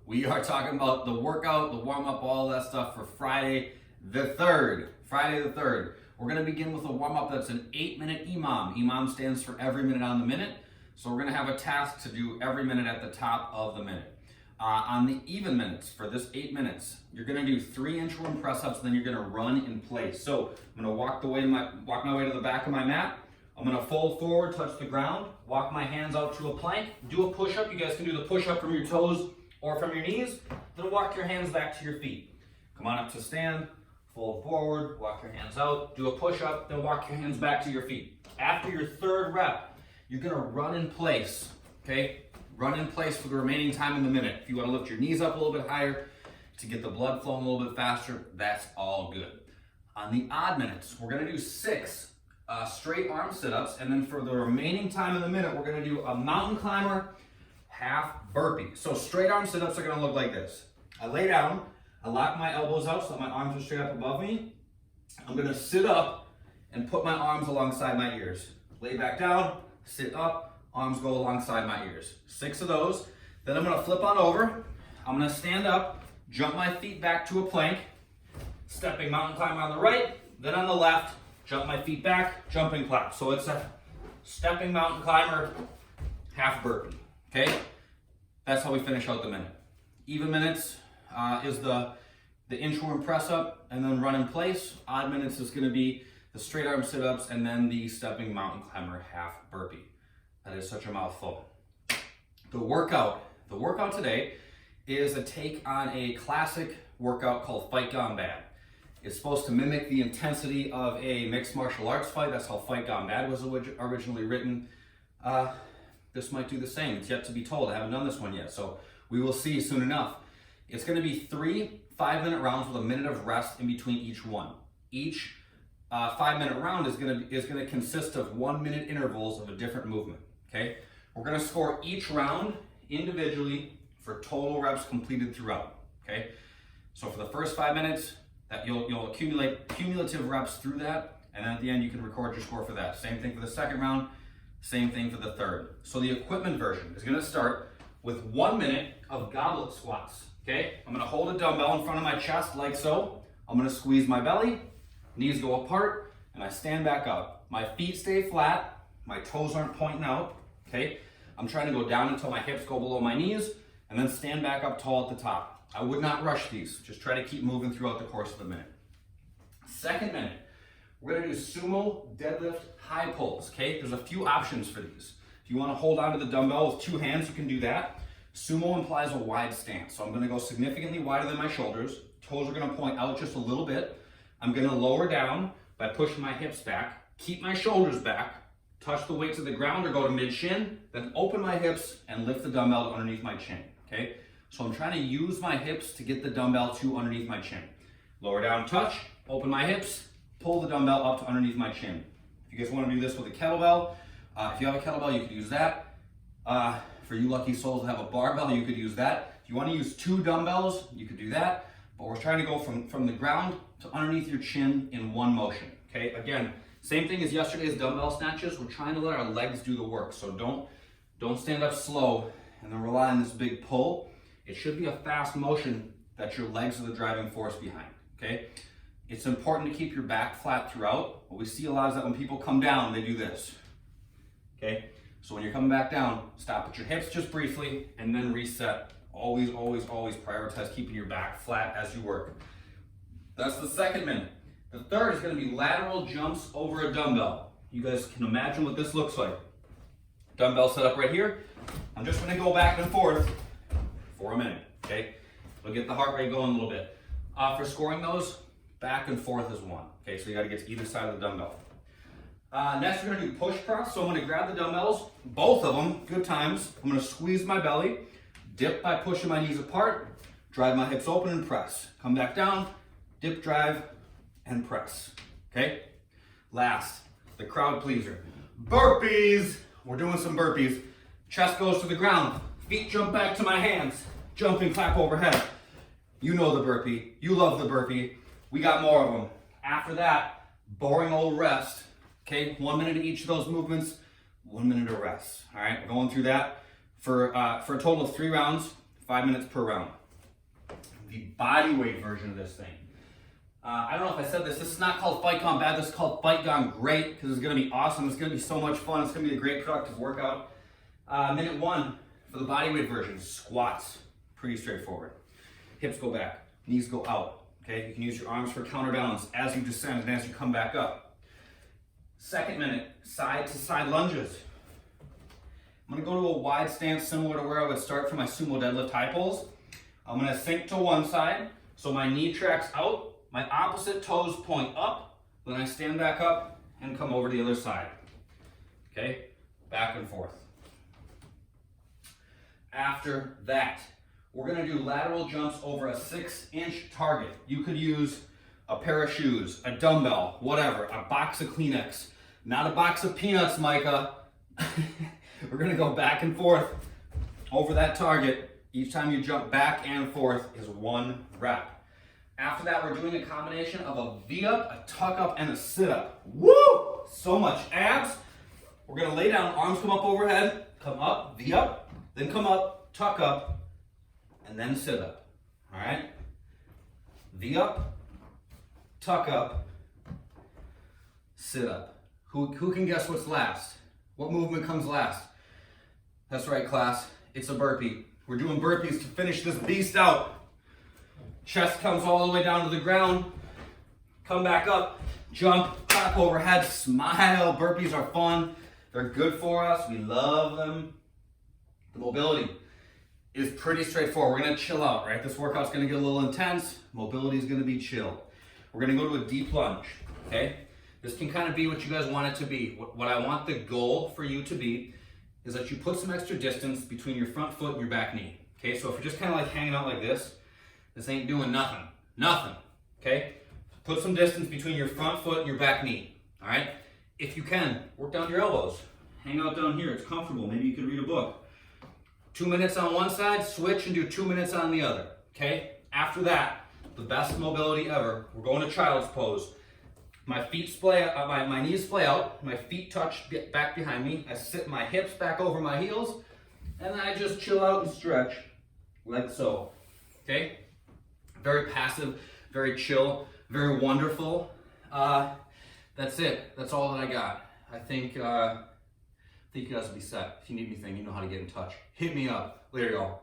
We are talking about the workout, the warm-up, all that stuff for Friday the 3rd. Friday the 3rd. We're going to begin with a warm-up that's an 8-minute EMOM. EMOM stands for every minute on the minute. So we're going to have a task to do every minute at the top of the minute. On the even minutes, for this 8 minutes, you're going to do 3 inchworm press-ups, and then you're going to run in place. So I'm going to walk my way to the back of my mat. I'm going to fold forward, touch the ground, walk my hands out to a plank, do a push-up. You guys can do the push-up from your toes or from your knees. Then walk your hands back to your feet. Come on up to stand, fold forward, walk your hands out, do a push-up, then walk your hands back to your feet. After your 3rd rep, you're going to run in place, okay? Run in place for the remaining time in the minute. If you want to lift your knees up a little bit higher to get the blood flowing a little bit faster, that's all good. On the odd minutes, we're going to do 6 straight arm sit-ups, and then for the remaining time in the minute, we're going to do a mountain climber half burpee. So straight arm sit-ups are going to look like this. I lay down, I lock my elbows out so that my arms are straight up above me. I'm going to sit up and put my arms alongside my ears. Lay back down, sit up, arms go alongside my ears. 6 of those. Then I'm going to flip on over. I'm going to stand up, jump my feet back to a plank, stepping mountain climber on the right, then on the left, jump my feet back, jumping clap. So it's a stepping mountain climber, half burpee, okay? That's how we finish out the minute. Even minutes is the inchworm press up and then run in place. Odd minutes is gonna be the straight arm sit-ups and then the stepping mountain climber, half burpee. That is such a mouthful. The workout today is a take on a classic workout called Fight Gone Bad. It's supposed to mimic the intensity of a mixed martial arts fight. That's how Fight Gone Bad was originally written. This might do the same. It's yet to be told. I haven't done this one yet, so we will see soon enough. It's going to be 3 5-minute rounds with a minute of rest in between each one. Each 5-minute round is going to consist of 1-minute intervals of a different movement. Okay, we're going to score each round individually for total reps completed throughout. Okay, so for the first 5 minutes, that you'll accumulate cumulative reps through that, and then at the end you can record your score for that. Same thing for the second round, same thing for the third. So the equipment version is going to start with 1 minute of goblet squats. Okay, I'm going to hold a dumbbell in front of my chest like so. I'm going to squeeze my belly, knees go apart, and I stand back up. My feet stay flat, my toes aren't pointing out. Okay, I'm trying to go down until my hips go below my knees, and then stand back up tall at the top. I would not rush these. Just try to keep moving throughout the course of the minute. Second minute, we're going to do sumo deadlift high pulls. Okay, there's a few options for these. If you want to hold onto the dumbbell with 2 hands, you can do that. Sumo implies a wide stance, so I'm going to go significantly wider than my shoulders. Toes are going to point out just a little bit. I'm going to lower down by pushing my hips back, keep my shoulders back, touch the weight to the ground or go to mid-shin, then open my hips and lift the dumbbell to underneath my chin. Okay, so I'm trying to use my hips to get the dumbbell to underneath my chin. Lower down, touch, open my hips, pull the dumbbell up to underneath my chin. If you guys want to do this with a kettlebell, if you have a kettlebell, you could use that. For you lucky souls that have a barbell, you could use that. If you want to use 2 dumbbells, you could do that. But we're trying to go from the ground to underneath your chin in one motion. Okay, again, same thing as yesterday's dumbbell snatches. We're trying to let our legs do the work. So don't stand up slow and then rely on this big pull. It should be a fast motion that your legs are the driving force behind, okay? It's important to keep your back flat throughout. What we see a lot is that when people come down, they do this, okay? So when you're coming back down, stop at your hips just briefly and then reset. Always, always, always prioritize keeping your back flat as you work. That's the second minute. The third is gonna be lateral jumps over a dumbbell. You guys can imagine what this looks like. Dumbbell set up right here. I'm just gonna go back and forth for a minute, okay? It'll get the heart rate going a little bit. For scoring those, back and forth is 1. Okay, so you gotta get to either side of the dumbbell. Next, we're gonna do push press. So I'm gonna grab the dumbbells, both of them, good times. I'm gonna squeeze my belly, dip by pushing my knees apart, drive my hips open and press. Come back down, dip, drive, and press, okay? Last, the crowd pleaser. Burpees! We're doing some burpees. Chest goes to the ground, feet jump back to my hands, jumping clap overhead. You know the burpee, you love the burpee. We got more of them. After that, boring old rest. Okay, 1 minute of each of those movements, 1 minute of rest. All right, we're going through that for a total of 3 rounds, 5 minutes per round. The body weight version of this thing. I don't know if I said this. This is not called Fight Gone Bad. This is called Fight Gone Great because it's going to be awesome. It's going to be so much fun. It's going to be a great productive workout. Minute 1 for the body weight version. Squats. Pretty straightforward. Hips go back. Knees go out. Okay. You can use your arms for counterbalance as you descend and as you come back up. Second minute, side to side lunges. I'm going to go to a wide stance similar to where I would start for my sumo deadlift high pulls. I'm going to sink to one side so my knee tracks out. My opposite toes point up, then I stand back up and come over to the other side. Okay, back and forth. After that, we're gonna do lateral jumps over a 6-inch target. You could use a pair of shoes, a dumbbell, whatever, a box of Kleenex, not a box of peanuts, Micah. We're gonna go back and forth over that target. Each time you jump back and forth is 1 rep. After that, we're doing a combination of a V-up, a tuck-up, and a sit-up. Woo! So much abs. We're gonna lay down, arms come up overhead, come up, V-up, then come up, tuck up, and then sit up. All right? V-up, tuck up, sit up. Who can guess what's last? What movement comes last? That's right, class. It's a burpee. We're doing burpees to finish this beast out. Chest comes all the way down to the ground. Come back up, jump, clap overhead, smile. Burpees are fun. They're good for us. We love them. The mobility is pretty straightforward. We're gonna chill out, right? This workout's gonna get a little intense. Mobility is gonna be chill. We're gonna go to a deep lunge, okay? This can kind of be what you guys want it to be. What I want the goal for you to be is that you put some extra distance between your front foot and your back knee, okay? So if you're just kind of like hanging out like this ain't doing nothing, okay? Put some distance between your front foot and your back knee, all right? If you can, work down to your elbows. Hang out down here, it's comfortable. Maybe you could read a book. 2 minutes on one side, switch and do 2 minutes on the other, okay? After that, the best mobility ever, we're going to child's pose. My feet splay out, my knees splay out, my feet touch back behind me. I sit my hips back over my heels, and then I just chill out and stretch like so, okay? Very passive, very chill, very wonderful. That's it. That's all that I got. I think you guys will be set. If you need anything, you know how to get in touch. Hit me up. Later, y'all.